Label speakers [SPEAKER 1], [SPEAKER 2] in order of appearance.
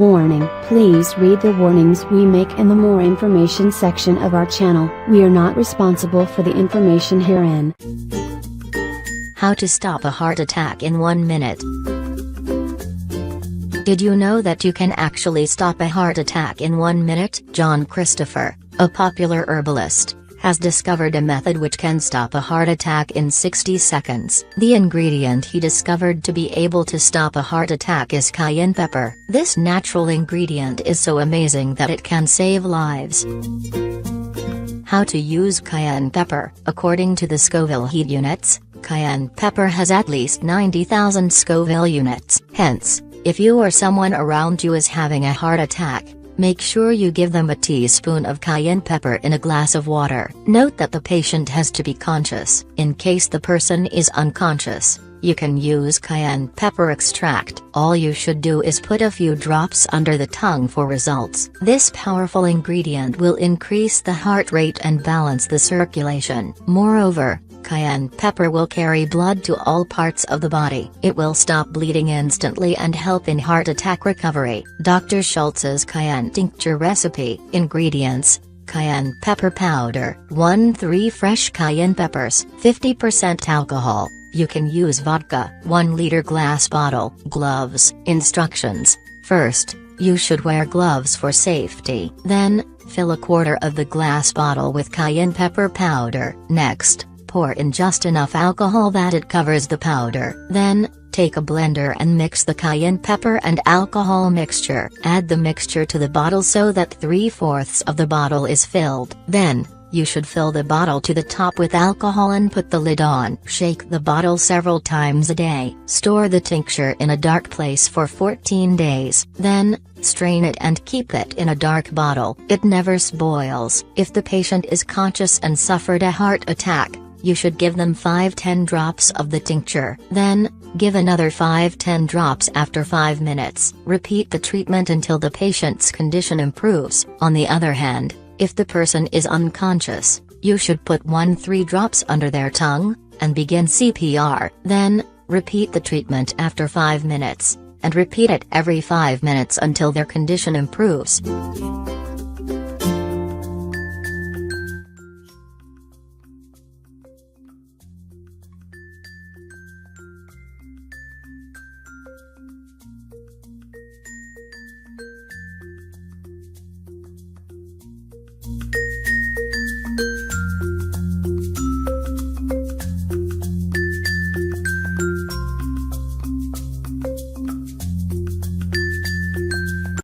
[SPEAKER 1] Warning: please read the warnings we make in the more information section of our channel. We are not responsible for the information herein.
[SPEAKER 2] How to stop a heart attack in 1 minute. Did you know that you can actually stop a heart attack in 1 minute? John Christopher, a popular herbalist, has discovered a method which can stop a heart attack in 60 seconds. The ingredient he discovered to be able to stop a heart attack is cayenne pepper. This natural ingredient is so amazing that it can save lives. How to use cayenne pepper. According to the Scoville heat units, cayenne pepper has at least 90,000 Scoville units. Hence, if you or someone around you is having a heart attack, make sure you give them a teaspoon of cayenne pepper in a glass of water. Note that the patient has to be conscious. In case the person is unconscious, you can use cayenne pepper extract. All you should do is put a few drops under the tongue for results. This powerful ingredient will increase the heart rate and balance the circulation. Moreover, cayenne pepper will carry blood to all parts of the body. It will stop bleeding instantly and help in heart attack recovery. Dr. Schultz's cayenne tincture recipe. Ingredients: cayenne pepper powder, 1-3 fresh cayenne peppers, 50% alcohol. You can use vodka. 1 liter glass bottle. Gloves. Instructions: first, you should wear gloves for safety. Then, fill a quarter of the glass bottle with cayenne pepper powder. Next, pour in just enough alcohol that it covers the powder. Then, take a blender and mix the cayenne pepper and alcohol mixture. Add the mixture to the bottle so that 3/4 of the bottle is filled. Then, you should fill the bottle to the top with alcohol and put the lid on. Shake the bottle several times a day. Store the tincture in a dark place for 14 days. Then, strain it and keep it in a dark bottle. It never spoils. If the patient is conscious and suffered a heart attack, you should give them 5-10 drops of the tincture. Then, give another 5-10 drops after 5 minutes. Repeat the treatment until the patient's condition improves. On the other hand, if the person is unconscious, you should put 1-3 drops under their tongue, and begin CPR. Then, repeat the treatment after 5 minutes, and repeat it every 5 minutes until their condition improves.